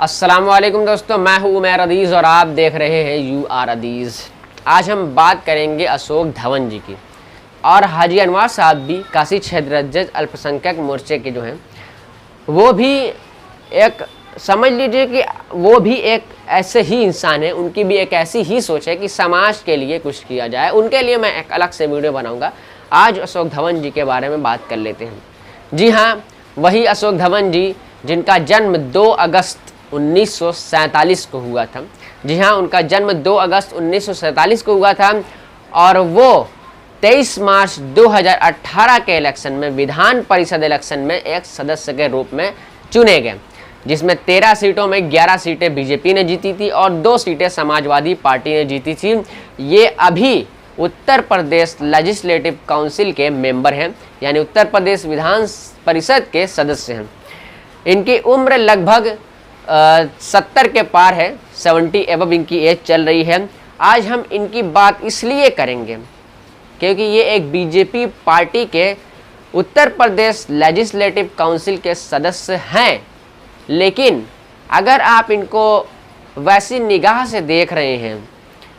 अस्सलाम वालेकुम दोस्तों, मैं हूँ उमैर अदीज़ और आप देख रहे हैं यू आर अदीज़। आज हम बात करेंगे अशोक धवन जी की। और हाजी अनवार साहब भी काशी क्षेत्र अल्पसंख्यक मोर्चे के जो हैं वो भी एक समझ लीजिए कि वो भी एक ऐसे ही इंसान है, उनकी भी एक ऐसी ही सोच है कि समाज के लिए कुछ किया जाए। उनके लिए मैं एक अलग से वीडियो बनाऊंगा। आज अशोक धवन जी के बारे में बात कर लेते हैं। जी हाँ, वही अशोक धवन जी जिनका जन्म 2 अगस्त 1947 को हुआ था। जी हाँ, उनका जन्म 2 अगस्त 1947 को हुआ था और वो 23 मार्च 2018 के इलेक्शन में विधान परिषद इलेक्शन में एक सदस्य के रूप में चुने गए, जिसमें 13 सीटों में 11 सीटें बीजेपी ने जीती थी और 2 सीटें समाजवादी पार्टी ने जीती थी। ये अभी उत्तर प्रदेश लेजिस्लेटिव काउंसिल के मेंबर हैं, यानी उत्तर प्रदेश विधान परिषद के सदस्य हैं। इनकी उम्र लगभग 70 के पार है, 70 एबव इनकी एज चल रही है। आज हम इनकी बात इसलिए करेंगे क्योंकि ये एक बीजेपी पार्टी के उत्तर प्रदेश लेजिस्लेटिव काउंसिल के सदस्य हैं, लेकिन अगर आप इनको वैसी निगाह से देख रहे हैं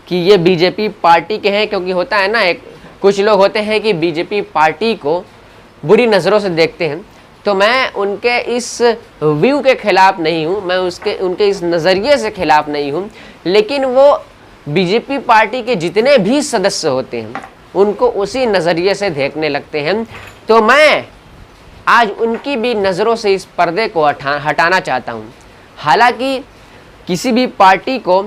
कि ये बीजेपी पार्टी के हैं, क्योंकि होता है ना, कुछ लोग होते हैं कि बीजेपी पार्टी को बुरी नज़रों से देखते हैं, तो मैं उनके इस व्यू के खिलाफ नहीं हूँ, मैं उनके इस नज़रिए से खिलाफ नहीं हूँ, लेकिन वो बीजेपी पार्टी के जितने भी सदस्य होते हैं उनको उसी नज़रिए से देखने लगते हैं। तो मैं आज उनकी भी नज़रों से इस पर्दे को हटाना चाहता हूँ। हालांकि किसी भी पार्टी को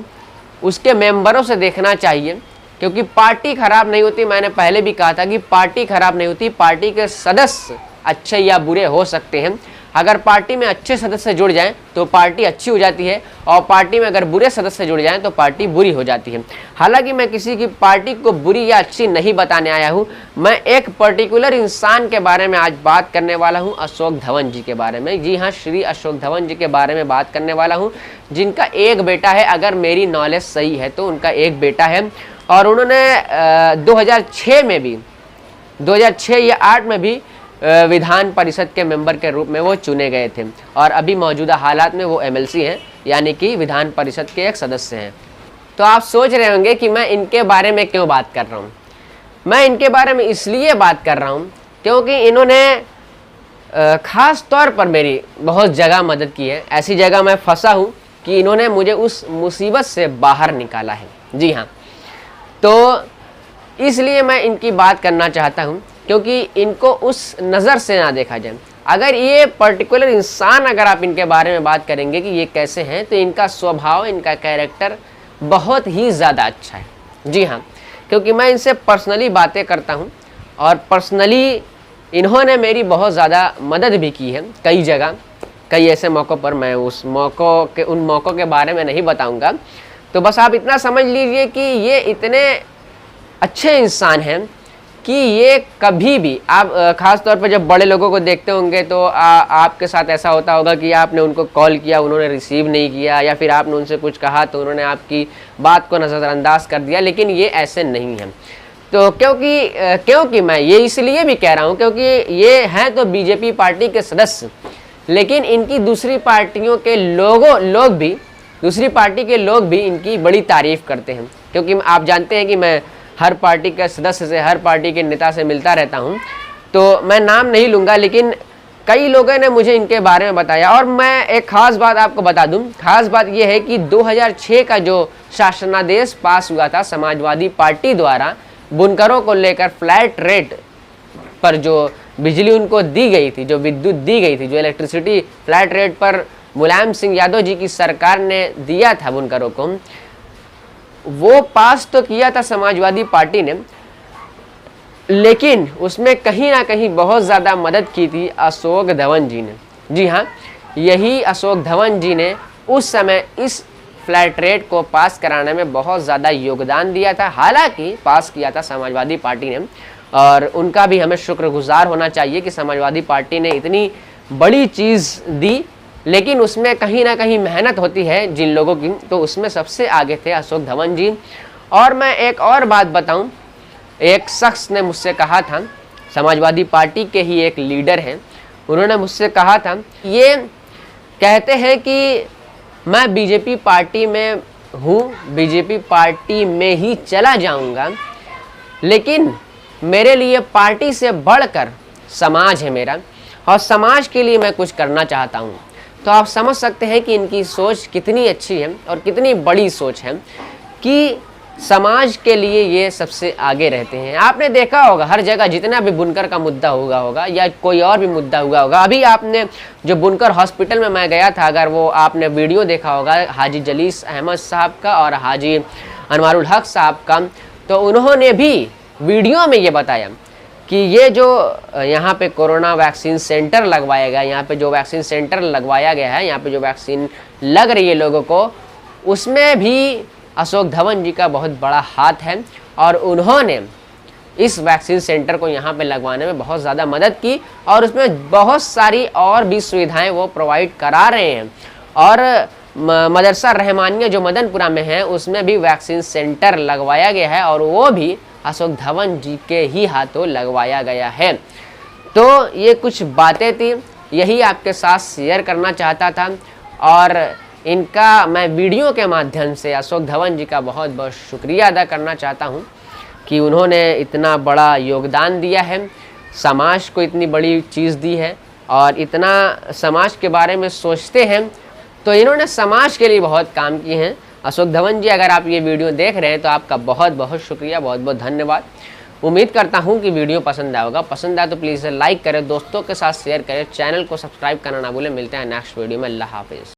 उसके मेंबरों से देखना चाहिए, क्योंकि पार्टी ख़राब नहीं होती। मैंने पहले भी कहा था कि पार्टी ख़राब नहीं होती, पार्टी के सदस्य अच्छे या बुरे हो सकते हैं। अगर पार्टी में अच्छे सदस्य जुड़ जाएं तो पार्टी अच्छी हो जाती है, और पार्टी में अगर बुरे सदस्य जुड़ जाएं तो पार्टी बुरी हो जाती है। हालांकि मैं किसी की पार्टी को बुरी या अच्छी नहीं बताने आया हूं, मैं एक पर्टिकुलर इंसान के बारे में आज बात करने वाला हूं, अशोक धवन जी के बारे में। जी हाँ, श्री अशोक धवन जी के बारे में बात करने वाला हूँ, जिनका एक बेटा है। अगर मेरी नॉलेज सही है तो उनका एक बेटा है, और उन्होंने 2006 में भी, 2006 या 8 में भी विधान परिषद के मेंबर के रूप में वो चुने गए थे, और अभी मौजूदा हालात में वो एमएलसी हैं, यानी कि विधान परिषद के एक सदस्य हैं। तो आप सोच रहे होंगे कि मैं इनके बारे में क्यों बात कर रहा हूँ। मैं इनके बारे में इसलिए बात कर रहा हूँ क्योंकि इन्होंने ख़ास तौर पर मेरी बहुत जगह मदद की है। ऐसी जगह मैं फंसा हूँ कि इन्होंने मुझे उस मुसीबत से बाहर निकाला है। जी हाँ, तो इसलिए मैं इनकी बात करना चाहता हूँ, क्योंकि इनको उस नज़र से ना देखा जाए। अगर ये पर्टिकुलर इंसान, अगर आप इनके बारे में बात करेंगे कि ये कैसे हैं, तो इनका स्वभाव, इनका कैरेक्टर बहुत ही ज़्यादा अच्छा है। जी हाँ, क्योंकि मैं इनसे पर्सनली बातें करता हूँ, और पर्सनली इन्होंने मेरी बहुत ज़्यादा मदद भी की है कई जगह, कई ऐसे मौक़ों पर। मैं उन मौक़ों के बारे में नहीं बताऊँगा। तो बस आप इतना समझ लीजिए कि ये इतने अच्छे इंसान हैं कि ये कभी भी, आप ख़ास तौर पर जब बड़े लोगों को देखते होंगे तो आपके साथ ऐसा होता होगा कि आपने उनको कॉल किया, उन्होंने रिसीव नहीं किया, या फिर आपने उनसे कुछ कहा तो उन्होंने आपकी बात को नज़रअंदाज कर दिया, लेकिन ये ऐसे नहीं हैं। तो क्योंकि मैं ये इसलिए भी कह रहा हूँ क्योंकि ये हैं तो बीजेपी पार्टी के सदस्य, लेकिन इनकी दूसरी पार्टियों के दूसरी पार्टी के लोग भी इनकी बड़ी तारीफ़ करते हैं। क्योंकि आप जानते हैं कि मैं हर पार्टी के सदस्य से, हर पार्टी के नेता से मिलता रहता हूं, तो मैं नाम नहीं लूँगा, लेकिन कई लोगों ने मुझे इनके बारे में बताया। और मैं एक ख़ास बात आपको बता दूं, ख़ास बात यह है कि 2006 का जो शासनादेश पास हुआ था समाजवादी पार्टी द्वारा, बुनकरों को लेकर फ्लैट रेट पर जो बिजली उनको दी गई थी, जो विद्युत दी गई थी, जो इलेक्ट्रिसिटी फ्लैट रेट पर मुलायम सिंह यादव जी की सरकार ने दिया था बुनकरों को, वो पास तो किया था समाजवादी पार्टी ने, लेकिन उसमें कहीं ना कहीं बहुत ज़्यादा मदद की थी अशोक धवन जी ने। जी हाँ, यही अशोक धवन जी ने उस समय इस फ्लैट रेट को पास कराने में बहुत ज़्यादा योगदान दिया था। हालांकि पास किया था समाजवादी पार्टी ने, और उनका भी हमें शुक्रगुजार होना चाहिए कि समाजवादी पार्टी ने इतनी बड़ी चीज़ दी, लेकिन उसमें कहीं ना कहीं मेहनत होती है जिन लोगों की, तो उसमें सबसे आगे थे अशोक धवन जी। और मैं एक और बात बताऊं, एक शख्स ने मुझसे कहा था, समाजवादी पार्टी के ही एक लीडर हैं, उन्होंने मुझसे कहा था, ये कहते हैं कि मैं बीजेपी पार्टी में हूँ, बीजेपी पार्टी में ही चला जाऊँगा, लेकिन मेरे लिए पार्टी से बढ़कर समाज है मेरा, और समाज के लिए मैं कुछ करना चाहता हूँ। तो आप समझ सकते हैं कि इनकी सोच कितनी अच्छी है और कितनी बड़ी सोच है कि समाज के लिए ये सबसे आगे रहते हैं। आपने देखा होगा हर जगह जितना भी बुनकर का मुद्दा होगा या कोई और भी मुद्दा हुआ होगा, अभी आपने जो बुनकर हॉस्पिटल में मैं गया था, अगर वो आपने वीडियो देखा होगा हाजी जलीस अहमद साहब का और हाजी अनवारुल हक साहब का, तो उन्होंने भी वीडियो में ये बताया कि ये जो यहाँ पे कोरोना वैक्सीन सेंटर लगवाया गया, यहाँ पे जो वैक्सीन सेंटर लगवाया गया है, यहाँ पे जो वैक्सीन लग रही है लोगों को, उसमें भी अशोक धवन जी का बहुत बड़ा हाथ है और उन्होंने इस वैक्सीन सेंटर को यहाँ पे लगवाने में बहुत ज़्यादा मदद की और उसमें बहुत सारी और भी सुविधाएं वो प्रोवाइड करा रहे हैं। और मदरसा रहमानिया जो मदनपुरा में है उसमें भी वैक्सीन सेंटर लगवाया गया है और वो भी अशोक धवन जी के ही हाथों लगवाया गया है। तो ये कुछ बातें थी, यही आपके साथ शेयर करना चाहता था और इनका मैं वीडियो के माध्यम से अशोक धवन जी का बहुत बहुत शुक्रिया अदा करना चाहता हूँ कि उन्होंने इतना बड़ा योगदान दिया है, समाज को इतनी बड़ी चीज़ दी है और इतना समाज के बारे में सोचते हैं। तो इन्होंने समाज के लिए बहुत काम किए हैं। अशोक धवन जी, अगर आप ये वीडियो देख रहे हैं तो आपका बहुत बहुत शुक्रिया, बहुत बहुत धन्यवाद। उम्मीद करता हूँ कि वीडियो पसंद आया होगा। पसंद आए तो प्लीज़ लाइक करें, दोस्तों के साथ शेयर करें, चैनल को सब्सक्राइब करना ना भूलें। मिलते हैं नेक्स्ट वीडियो में। अल्लाह हाफिज़।